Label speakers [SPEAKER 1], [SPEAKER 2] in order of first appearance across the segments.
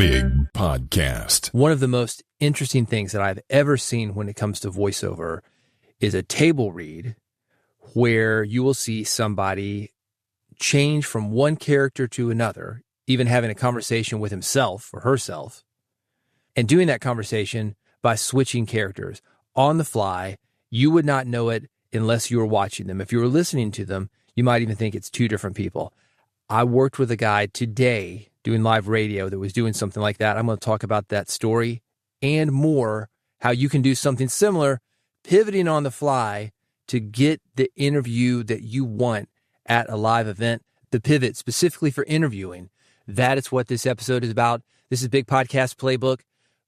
[SPEAKER 1] Big Podcast.
[SPEAKER 2] One of the most interesting things that I've ever seen when it comes to voiceover is a table read where you will see somebody change from one character to another, even having a conversation with himself or herself, and doing that conversation by switching characters on the fly. You would not know it unless you were watching them. If you were listening to them, you might even think it's two different people. I worked with a guy today doing live radio that was doing something like that. I'm going to talk about that story and more, how you can do something similar, pivoting on the fly to get the interview that you want at a live event. The pivot specifically for interviewing. That is what this episode is about. This is Big Podcast Playbook.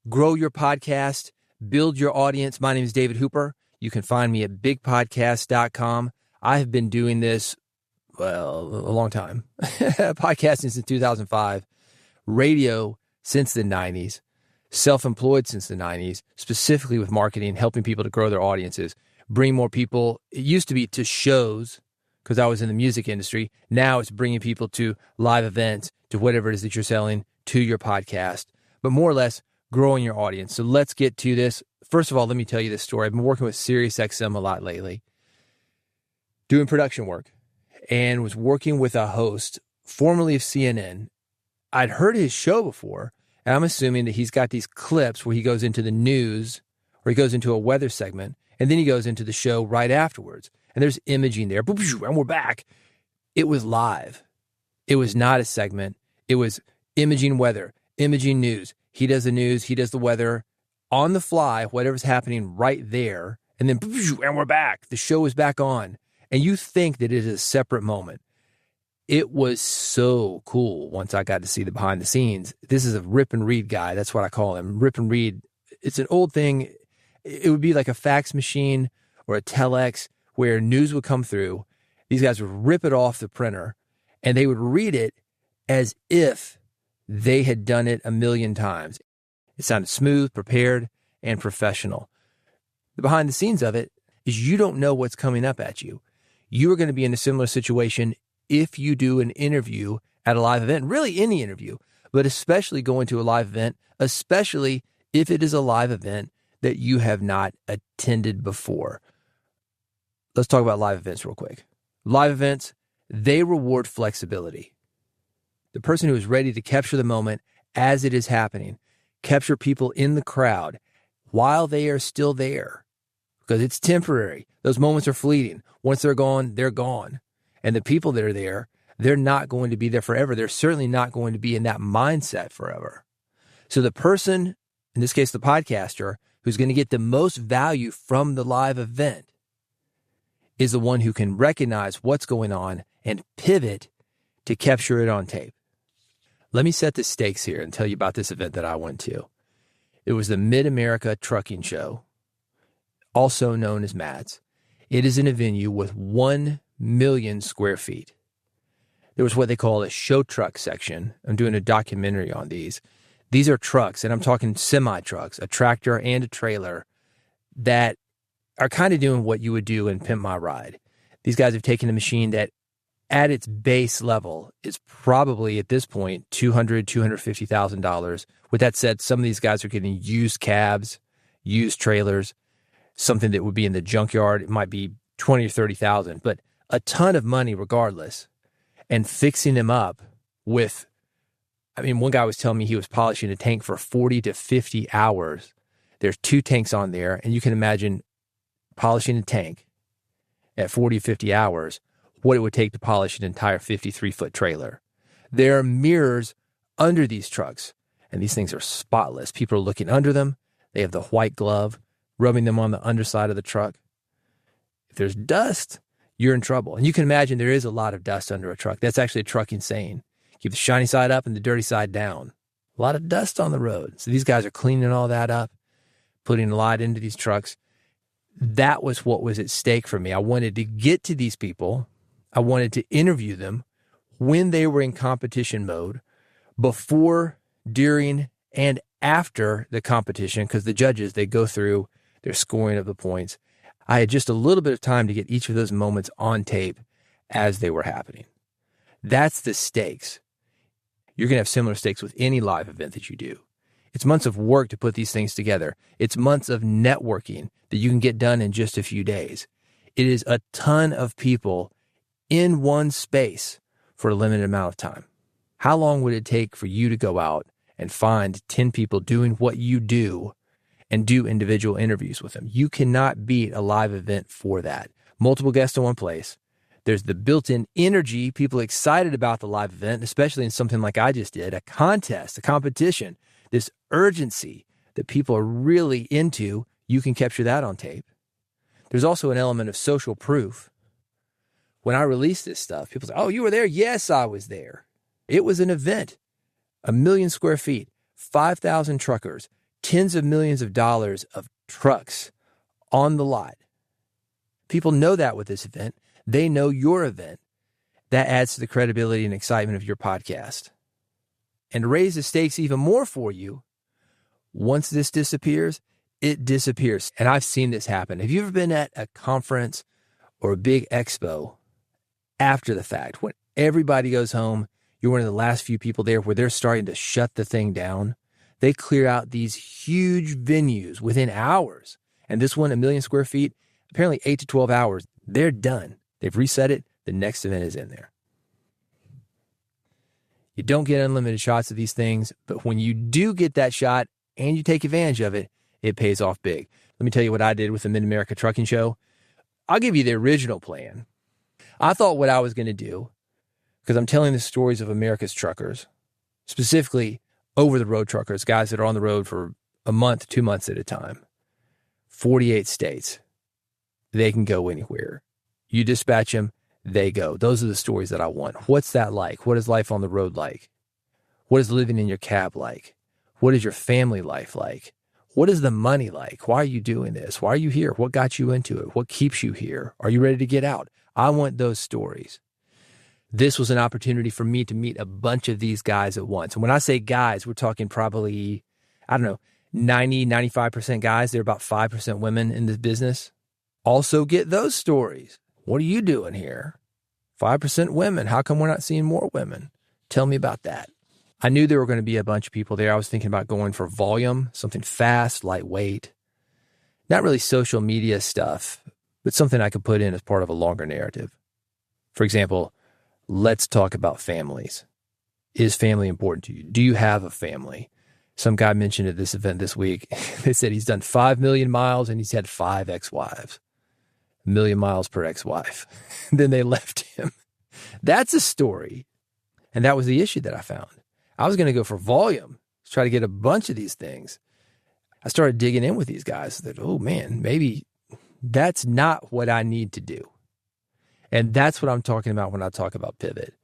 [SPEAKER 2] Grow your podcast, build your audience. My name is David Hooper. You can find me at bigpodcast.com. I have been doing this, well, a long time. Podcasting since 2005. Radio since the 90s. Self-employed since the 90s, specifically with marketing, helping people to grow their audiences, bring more people. It used to be to shows because I was in the music industry. Now it's bringing people to live events, to whatever it is that you're selling, to your podcast, but more or less growing your audience. So let's get to this. First of all, let me tell you this story. I've been working with SiriusXM a lot lately, doing production work, and was working with a host, formerly of CNN. I'd heard his show before, and I'm assuming that he's got these clips where he goes into the news or he goes into a weather segment, and then he goes into the show right afterwards. And there's imaging there, and we're back. It was live. It was not a segment. It was imaging weather, imaging news. He does the news, he does the weather on the fly, whatever's happening right there. And then, and we're back. The show is back on. And you think that it is a separate moment. It was so cool once I got to see the behind the scenes. This is a rip and read guy. That's what I call him. Rip and read. It's an old thing. It would be like a fax machine or a telex where news would come through. These guys would rip it off the printer and they would read it as if they had done it a million times. It sounded smooth, prepared, and professional. The behind the scenes of it is you don't know what's coming up at you. You are going to be in a similar situation if you do an interview at a live event, really any interview, but especially going to a live event, especially if it is a live event that you have not attended before. Let's talk about live events real quick. Live events, they reward flexibility. The person who is ready to capture the moment as it is happening, capture people in the crowd while they are still there, because it's temporary. Those moments are fleeting. Once they're gone, they're gone. And the people that are there, they're not going to be there forever. They're certainly not going to be in that mindset forever. So the person, in this case, the podcaster, who's going to get the most value from the live event is the one who can recognize what's going on and pivot to capture it on tape. Let me set the stakes here and tell you about this event that I went to. It was the Mid-America Trucking Show, also known as MATS. It is in a venue with 1 million square feet. There was what they call a show truck section. I'm doing a documentary on these. These are trucks, and I'm talking semi-trucks, a tractor and a trailer, that are kind of doing what you would do in Pimp My Ride. These guys have taken a machine that at its base level is probably at this point $200,000, $250,000. With that said, some of these guys are getting used cabs, used trailers, something that would be in the junkyard. It might be $20,000 or $30,000, but a ton of money regardless. And fixing them up with, one guy was telling me he was polishing a tank for 40 to 50 hours. There's 2 tanks on there, and you can imagine polishing a tank at 40, 50 hours, what it would take to polish an entire 53-foot trailer. There are mirrors under these trucks, and these things are spotless. People are looking under them. They have the white glove, rubbing them on the underside of the truck. If there's dust, you're in trouble. And you can imagine there is a lot of dust under a truck. That's actually a trucking saying. Keep the shiny side up and the dirty side down. A lot of dust on the road. So these guys are cleaning all that up, putting a lot into these trucks. That was what was at stake for me. I wanted to get to these people. I wanted to interview them when they were in competition mode, before, during, and after the competition, because the judges, they go through their scoring of the points. I had just a little bit of time to get each of those moments on tape as they were happening. That's the stakes. You're going to have similar stakes with any live event that you do. It's months of work to put these things together. It's months of networking that you can get done in just a few days. It is a ton of people in one space for a limited amount of time. How long would it take for you to go out and find 10 people doing what you do and do individual interviews with them? You cannot beat a live event for that. Multiple guests in one place. There's the built-in energy, people excited about the live event, especially in something like I just did, a contest, a competition, this urgency that people are really into. You can capture that on tape. There's also an element of social proof. When I release this stuff, people say, oh, you were there? Yes, I was there. It was an event, 1 million square feet, 5,000 truckers, tens of millions of dollars of trucks on the lot. People know that with this event. They know your event. That adds to the credibility and excitement of your podcast. And to raise the stakes even more for you, once this disappears, it disappears. And I've seen this happen. Have you ever been at a conference or a big expo after the fact, when everybody goes home, you're one of the last few people there, where they're starting to shut the thing down? They clear out these huge venues within hours. And this one, 1 million square feet, apparently 8 to 12 hours, they're done. They've reset it. The next event is in there. You don't get unlimited shots of these things, but when you do get that shot and you take advantage of it, it pays off big. Let me tell you what I did with the Mid-America Trucking Show. I'll give you the original plan. I thought what I was going to do, because I'm telling the stories of America's truckers, specifically over-the-road truckers, guys that are on the road for a month, 2 months at a time, 48 states. They can go anywhere. You dispatch them, they go. Those are the stories that I want. What's that like? What is life on the road like? What is living in your cab like? What is your family life like? What is the money like? Why are you doing this? Why are you here? What got you into it? What keeps you here? Are you ready to get out? I want those stories. This was an opportunity for me to meet a bunch of these guys at once. And when I say guys, we're talking probably, 90, 95% guys. There are about 5% women in this business. Also get those stories. What are you doing here? 5% women. How come we're not seeing more women? Tell me about that. I knew there were going to be a bunch of people there. I was thinking about going for volume, something fast, lightweight. Not really social media stuff, but something I could put in as part of a longer narrative. For example, let's talk about families. Is family important to you? Do you have a family? Some guy mentioned at this event this week, they said he's done 5 million miles and he's had 5 ex-wives. 1 million miles per ex-wife. Then they left him. That's a story. And that was the issue that I found. I was going to go for volume, try to get a bunch of these things. I started digging in with these guys that, oh man, maybe that's not what I need to do. And that's what I'm talking about when I talk about pivot.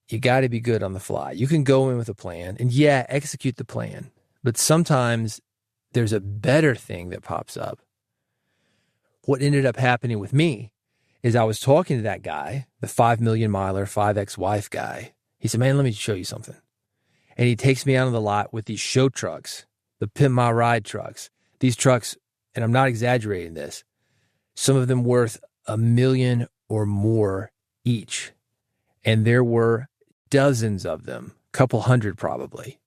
[SPEAKER 2] You got to be good on the fly. You can go in with a plan and execute the plan. But sometimes there's a better thing that pops up. What ended up happening with me is I was talking to that guy, the 5 million miler, 5 ex-wife guy. He said, man, let me show you something. And he takes me out on the lot with these show trucks, the Pimp My Ride trucks. These trucks, and I'm not exaggerating this, some of them worth $1 million or more each. And there were dozens of them, a couple hundred probably.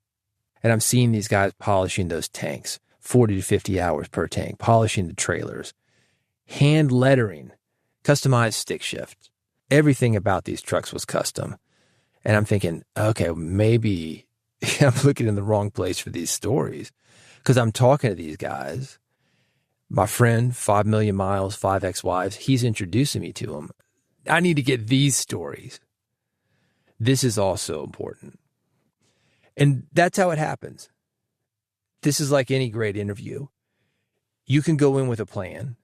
[SPEAKER 2] And I'm seeing these guys polishing those tanks, 40 to 50 hours per tank, polishing the trailers, hand lettering, customized stick shift. Everything about these trucks was custom. And I'm thinking, okay, maybe I'm looking in the wrong place for these stories, because I'm talking to these guys. My friend, 5 million miles, 5 ex-wives, he's introducing me to them. I need to get these stories. This is also important. And that's how it happens. This is like any great interview. You can go in with a plan,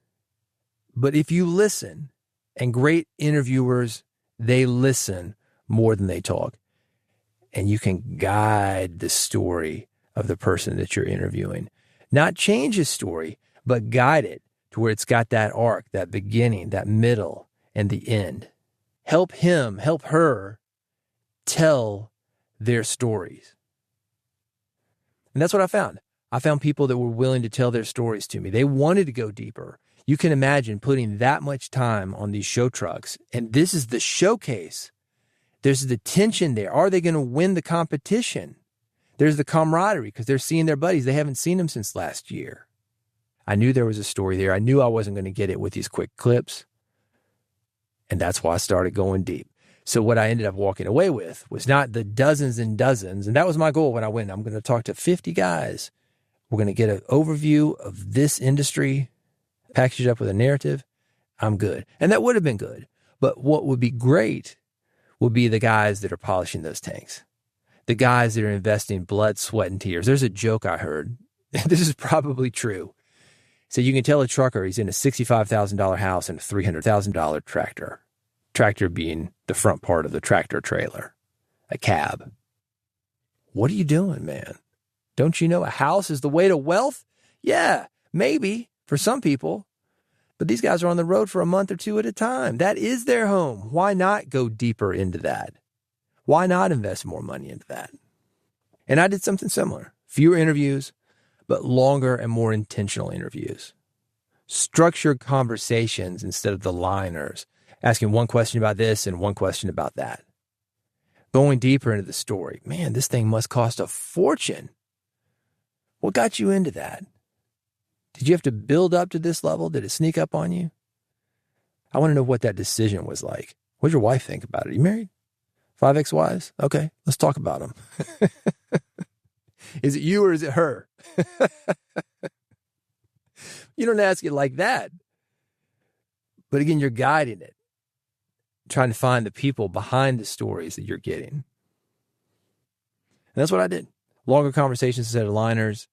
[SPEAKER 2] but if you listen, and great interviewers, they listen more than they talk, and you can guide the story of the person that you're interviewing. Not change his story, but guide it to where it's got that arc, that beginning, that middle, and the end. Help him, help her tell their stories. And that's what I found. I found people that were willing to tell their stories to me. They wanted to go deeper. You can imagine putting that much time on these show trucks, and this is the showcase. There's the tension there. Are they going to win the competition? There's the camaraderie because they're seeing their buddies. They haven't seen them since last year. I knew there was a story there. I knew I wasn't going to get it with these quick clips. And that's why I started going deep. So what I ended up walking away with was not the dozens and dozens. And that was my goal when I went. I'm going to talk to 50 guys. We're going to get an overview of this industry, package it up with a narrative. I'm good. And that would have been good. But what would be great would be the guys that are polishing those tanks. The guys that are investing blood, sweat, and tears. There's a joke I heard. This is probably true. So you can tell a trucker he's in a $65,000 house and a $300,000 tractor. Tractor being the front part of the tractor trailer, a cab. What are you doing, man? Don't you know a house is the way to wealth? Yeah, maybe for some people. But these guys are on the road for a month or two at a time. That is their home. Why not go deeper into that? Why not invest more money into that? And I did something similar. Fewer interviews, but longer and more intentional interviews. Structured conversations instead of the liners. Asking one question about this and one question about that. Going deeper into the story. Man, this thing must cost a fortune. What got you into that? Did you have to build up to this level? Did it sneak up on you? I want to know what that decision was like. What did your wife think about it? Are you married? 5 ex-wives? Okay, let's talk about them. Is it you or is it her? You don't ask it like that. But again, you're guiding it. Trying to find the people behind the stories that you're getting. And that's what I did. Longer conversations instead of liners.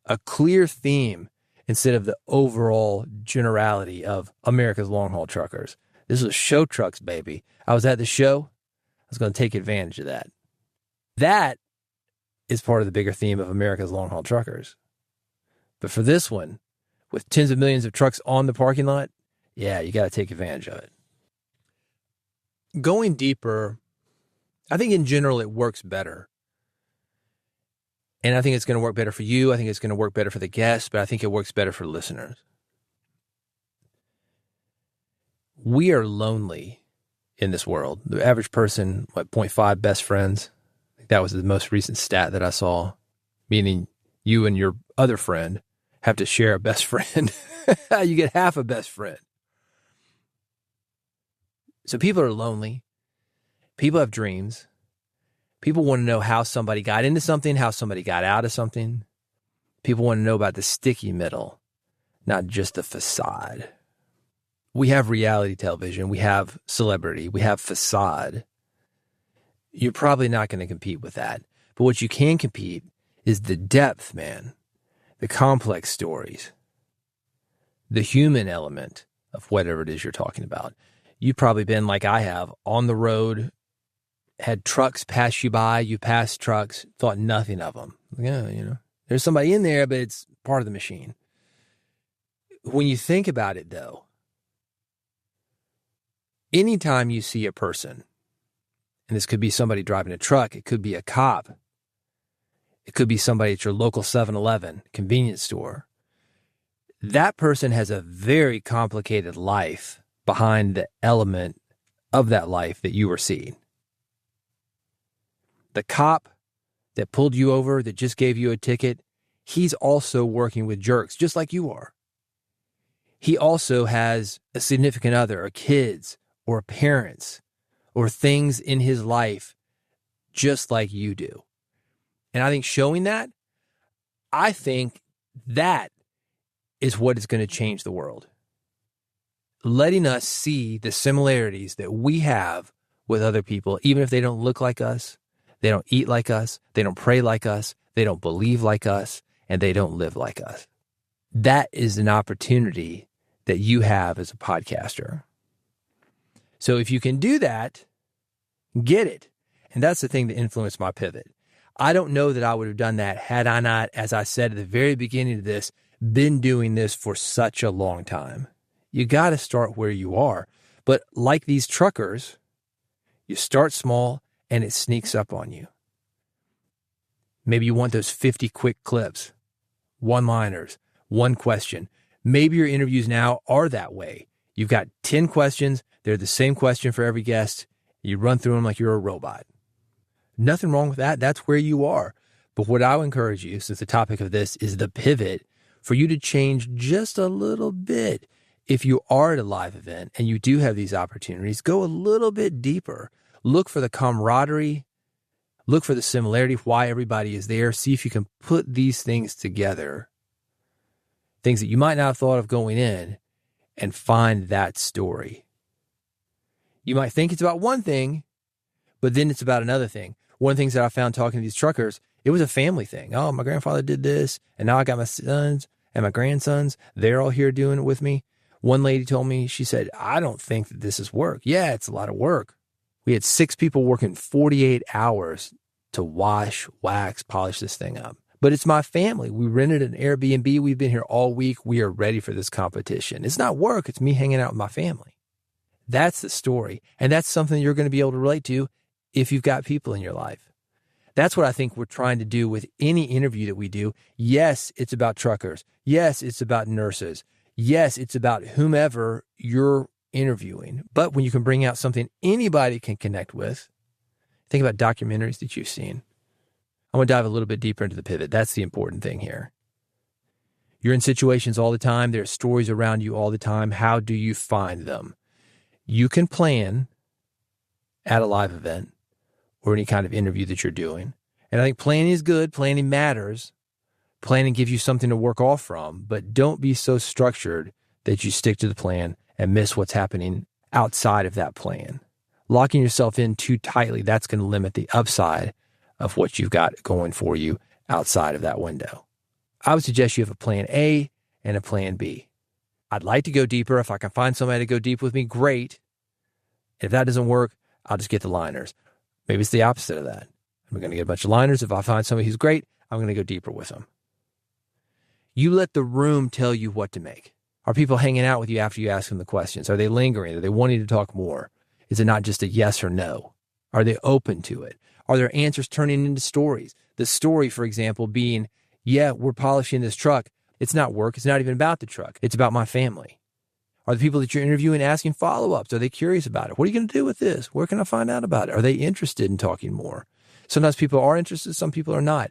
[SPEAKER 2] A clear theme instead of the overall generality of America's long-haul truckers. This was show trucks, baby. I was at the show. I was going to take advantage of that. That is part of the bigger theme of America's long-haul truckers. But for this one, with tens of millions of trucks on the parking lot, yeah, you got to take advantage of it. Going deeper, I think in general it works better. And I think it's going to work better for you. I think it's going to work better for the guests, but I think it works better for listeners. We are lonely in this world. The average person, 0.5 best friends. I think that was the most recent stat that I saw, meaning you and your other friend have to share a best friend. You get half a best friend. So people are lonely. People have dreams. People want to know how somebody got into something, how somebody got out of something. People want to know about the sticky middle, not just the facade. We have reality television. We have celebrity. We have facade. You're probably not going to compete with that. But what you can compete is the depth, man. The complex stories. The human element of whatever it is you're talking about. You've probably been like I have, on the road, had trucks pass you by, you passed trucks, thought nothing of them. Yeah, there's somebody in there, but it's part of the machine. When you think about it, though, anytime you see a person, and this could be somebody driving a truck, it could be a cop, it could be somebody at your local 7-Eleven convenience store, that person has a very complicated life behind the element of that life that you were seeing. The cop that pulled you over, that just gave you a ticket, he's also working with jerks, just like you are. He also has a significant other, or kids, or parents, or things in his life, just like you do. And I think showing that, I think that is what is going to change the world. Letting us see the similarities that we have with other people, even if they don't look like us, they don't eat like us, they don't pray like us, they don't believe like us, and they don't live like us. That is an opportunity that you have as a podcaster. So if you can do that, get it. And that's the thing that influenced my pivot. I don't know that I would have done that had I not, as I said at the very beginning of this, been doing this for such a long time. You got to start where you are. But like these truckers, you start small and it sneaks up on you. Maybe you want those 50 quick clips, one-liners, one question. Maybe your interviews now are that way. You've got 10 questions. They're the same question for every guest. You run through them like you're a robot. Nothing wrong with that. That's where you are. But what I would encourage you, since the topic of this is the pivot, for you to change just a little bit. If you are at a live event and you do have these opportunities, go a little bit deeper. Look for the camaraderie. Look for the similarity, why everybody is there. See if you can put these things together, things that you might not have thought of going in, and find that story. You might think it's about one thing, but then it's about another thing. One of the things that I found talking to these truckers, it was a family thing. Oh, my grandfather did this, and now I got my sons and my grandsons. They're all here doing it with me. One lady told me, she said, I don't think that this is work. Yeah, it's a lot of work. We had 6 people working 48 hours to wash, wax, polish this thing up. But it's my family. We rented an Airbnb. We've been here all week. We are ready for this competition. It's not work. It's me hanging out with my family. That's the story. And that's something you're going to be able to relate to if you've got people in your life. That's what I think we're trying to do with any interview that we do. Yes, it's about truckers. Yes, it's about nurses. Yes, it's about whomever you're interviewing. But when you can bring out something anybody can connect with, think about documentaries that you've seen. I want to dive a little bit deeper into the pivot. That's the important thing here. You're in situations all the time. There's stories around you all the time. How do you find them? You can plan at a live event or any kind of interview that you're doing. And I think planning is good. Planning matters. Planning gives you something to work off from, but don't be so structured that you stick to the plan and miss what's happening outside of that plan. Locking yourself in too tightly, that's going to limit the upside of what you've got going for you outside of that window. I would suggest you have a plan A and a plan B. I'd like to go deeper. If I can find somebody to go deep with me, great. If that doesn't work, I'll just get the liners. Maybe it's the opposite of that. I'm going to get a bunch of liners. If I find somebody who's great, I'm going to go deeper with them. You let the room tell you what to make. Are people hanging out with you after you ask them the questions? Are they lingering? Are they wanting to talk more? Is it not just a yes or no? Are they open to it? Are their answers turning into stories? The story, for example, being, yeah, we're polishing this truck. It's not work. It's not even about the truck. It's about my family. Are the people that you're interviewing asking follow-ups? Are they curious about it? What are you going to do with this? Where can I find out about it? Are they interested in talking more? Sometimes people are interested. Some people are not.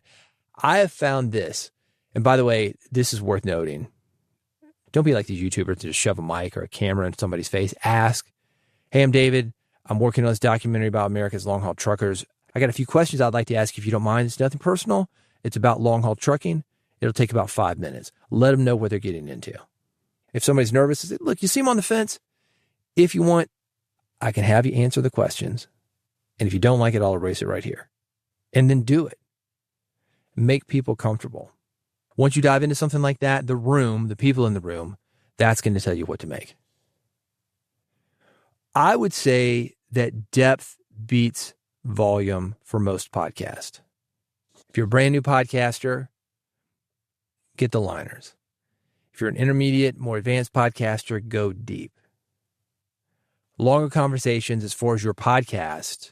[SPEAKER 2] I have found this. And by the way, this is worth noting. Don't be like these YouTubers to just shove a mic or a camera in somebody's face. Ask, hey, I'm David. I'm working on this documentary about America's long-haul truckers. I got a few questions I'd like to ask if you don't mind. It's nothing personal. It's about long-haul trucking. It'll take about 5 minutes. Let them know what they're getting into. If somebody's nervous, say, look, you see him on the fence. If you want, I can have you answer the questions. And if you don't like it, I'll erase it right here. And then do it. Make people comfortable. Once you dive into something like that, the room, the people in the room, that's going to tell you what to make. I would say that depth beats volume for most podcasts. If you're a brand new podcaster, get the liners. If you're an intermediate, more advanced podcaster, go deep. Longer conversations as far as your podcast,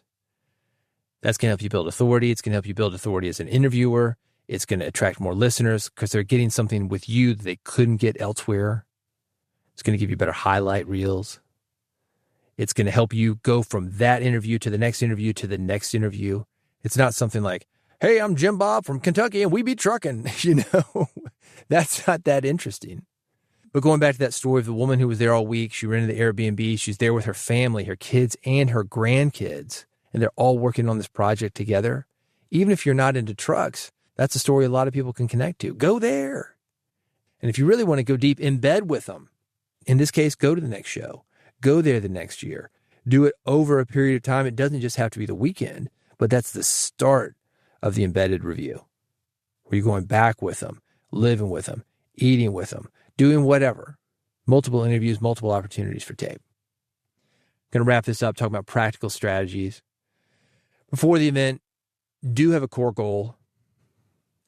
[SPEAKER 2] that's going to help you build authority. It's going to help you build authority as an interviewer. It's going to attract more listeners because they're getting something with you that they couldn't get elsewhere. It's going to give you better highlight reels. It's going to help you go from that interview to the next interview to the next interview. It's not something like, hey, I'm Jim Bob from Kentucky and we be trucking. That's not that interesting. But going back to that story of the woman who was there all week, she rented the Airbnb. She's there with her family, her kids and her grandkids, and they're all working on this project together. Even if you're not into trucks, that's a story a lot of people can connect to. Go there. And if you really want to go deep, embed with them. In this case, go to the next show. Go there the next year. Do it over a period of time. It doesn't just have to be the weekend, but that's the start of the embedded review, where you're going back with them, living with them, eating with them, doing whatever. Multiple interviews, multiple opportunities for tape. Going to wrap this up talking about practical strategies. Before the event, do have a core goal,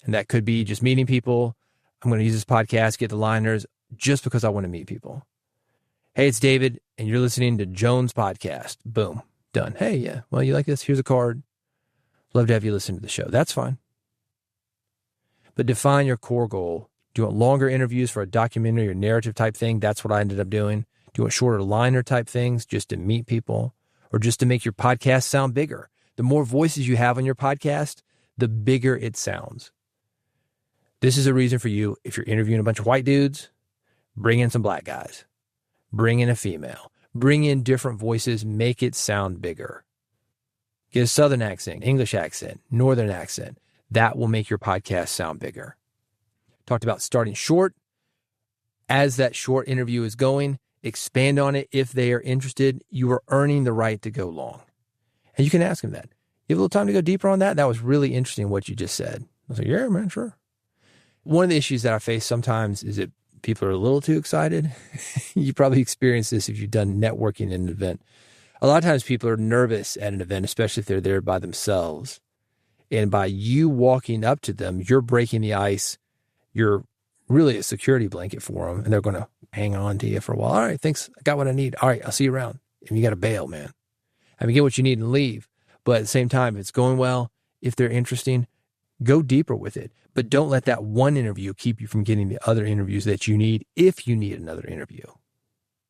[SPEAKER 2] and that could be just meeting people. I'm going to use this podcast, get the liners, just because I want to meet people. Hey, it's David, and you're listening to Jones Podcast. Boom. Done. Hey, yeah. Well, you like this? Here's a card. Love to have you listen to the show. That's fine. But define your core goal. Do you want longer interviews for a documentary or narrative type thing? That's what I ended up doing. Do you want shorter liner type things just to meet people? or just to make your podcast sound bigger. The more voices you have on your podcast, the bigger it sounds. This is a reason for you, if you're interviewing a bunch of white dudes, bring in some black guys, bring in a female, bring in different voices, make it sound bigger. Get a Southern accent, English accent, Northern accent. That will make your podcast sound bigger. Talked about starting short. As that short interview is going, expand on it. If they are interested, you are earning the right to go long. And you can ask them that. You have a little time to go deeper on that? That was really interesting what you just said. I was like, yeah, man, sure. One of the issues that I face sometimes is that people are a little too excited. You probably experienced this if you've done networking in an event. A lot of times people are nervous at an event, especially if they're there by themselves. And by you walking up to them, you're breaking the ice. You're really a security blanket for them, and they're going to hang on to you for a while. All right, thanks. I got what I need. All right, I'll see you around. And you got to bail, man. I mean, get what you need and leave. But at the same time, if it's going well, if they're interesting, go deeper with it. But don't let that one interview keep you from getting the other interviews that you need if you need another interview.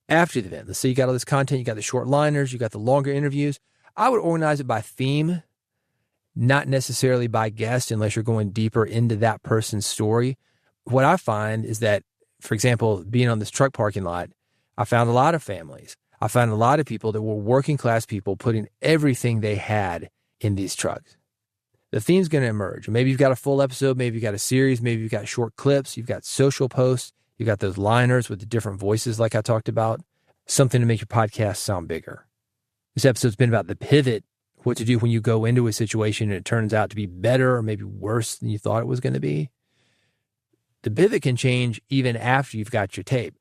[SPEAKER 2] After the event, let's say you got all this content, you got the short liners, you got the longer interviews. I would organize it by theme, not necessarily by guest, unless you're going deeper into that person's story. What I find is that, for example, being on this truck parking lot, I found a lot of families. I found a lot of people that were working class people putting everything they had in these trucks. The theme's going to emerge. Maybe you've got a full episode, maybe you've got a series, maybe you've got short clips, you've got social posts, you've got those liners with the different voices like I talked about, something to make your podcast sound bigger. This episode's been about the pivot, what to do when you go into a situation and it turns out to be better or maybe worse than you thought it was going to be. The pivot can change even after you've got your tape.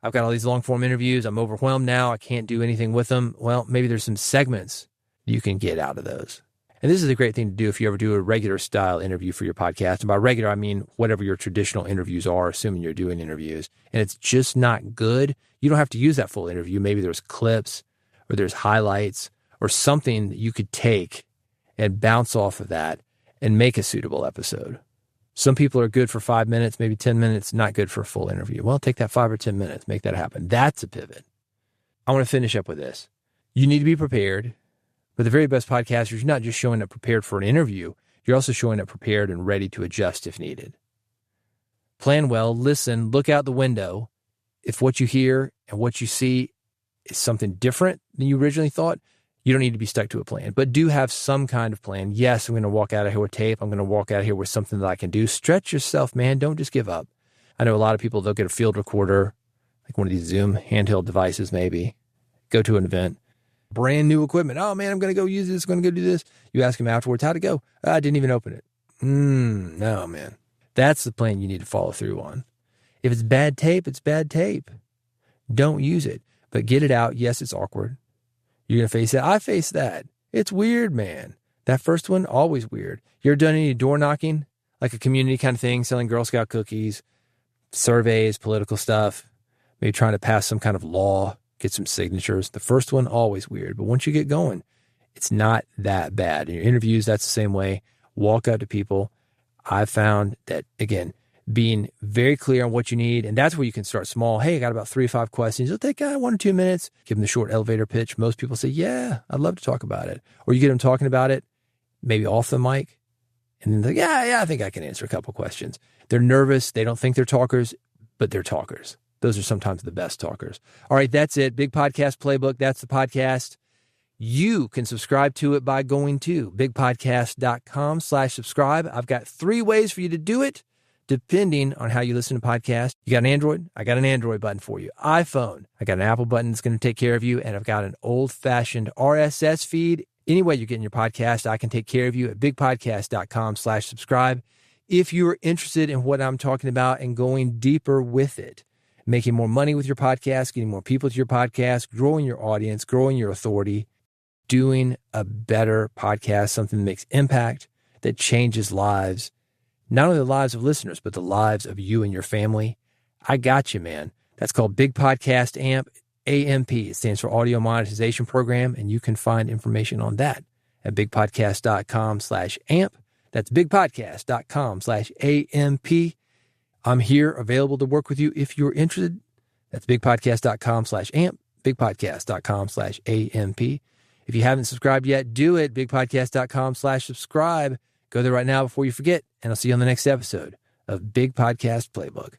[SPEAKER 2] I've got all these long form interviews. I'm overwhelmed now. I can't do anything with them. Well, maybe there's some segments you can get out of those. And this is a great thing to do if you ever do a regular style interview for your podcast. And by regular, I mean whatever your traditional interviews are, assuming you're doing interviews. And it's just not good. You don't have to use that full interview. Maybe there's clips or there's highlights or something that you could take and bounce off of that and make a suitable episode. Some people are good for 5 minutes, maybe 10 minutes, not good for a full interview. Well, take that 5 or 10 minutes, make that happen. That's a pivot. I want to finish up with this. You need to be prepared. But the very best podcasters, you're not just showing up prepared for an interview, you're also showing up prepared and ready to adjust if needed. Plan well, listen, look out the window. If what you hear and what you see is something different than you originally thought, you don't need to be stuck to a plan. But do have some kind of plan. Yes, I'm going to walk out of here with tape. I'm going to walk out of here with something that I can do. Stretch yourself, man. Don't just give up. I know a lot of people, they'll get a field recorder, like one of these Zoom handheld devices maybe, go to an event. Brand new equipment. Oh man, I'm going to go use this. I'm going to go do this. You ask him afterwards, how'd it go? I didn't even open it. No, man. That's the plan you need to follow through on. If it's bad tape, it's bad tape. Don't use it, but get it out. Yes, it's awkward. You're going to face that. I face that. It's weird, man. That first one, always weird. You ever done any door knocking? Like a community kind of thing, selling Girl Scout cookies, surveys, political stuff, maybe trying to pass some kind of law, get some signatures. The first one, always weird. But once you get going, it's not that bad. In your interviews, that's the same way. Walk up to people. I've found that, again, being very clear on what you need, and that's where you can start small. Hey, I got about 3 or 5 questions. It'll take 1 or 2 minutes. Give them the short elevator pitch. Most people say, yeah, I'd love to talk about it. Or you get them talking about it, maybe off the mic, and then they're like, yeah, I think I can answer a couple questions. They're nervous. They don't think they're talkers, but they're talkers. Those are sometimes the best talkers. All right, that's it. Big Podcast Playbook. That's the podcast. You can subscribe to it by going to bigpodcast.com/subscribe. I've got 3 ways for you to do it, depending on how you listen to podcasts. You got an Android? I got an Android button for you. iPhone, I got an Apple button that's going to take care of you. And I've got an old-fashioned RSS feed. Any way you're getting your podcast, I can take care of you at bigpodcast.com/subscribe. If you're interested in what I'm talking about and going deeper with it, making more money with your podcast, getting more people to your podcast, growing your audience, growing your authority, doing a better podcast, something that makes impact, that changes lives, not only the lives of listeners, but the lives of you and your family. I got you, man. That's called Big Podcast AMP, AMP. It stands for Audio Monetization Program, and you can find information on that at bigpodcast.com/AMP. That's bigpodcast.com/AMP. I'm here, available to work with you if you're interested. That's bigpodcast.com/AMP, bigpodcast.com/AMP. If you haven't subscribed yet, do it. bigpodcast.com/subscribe. Go there right now before you forget, and I'll see you on the next episode of Big Podcast Playbook.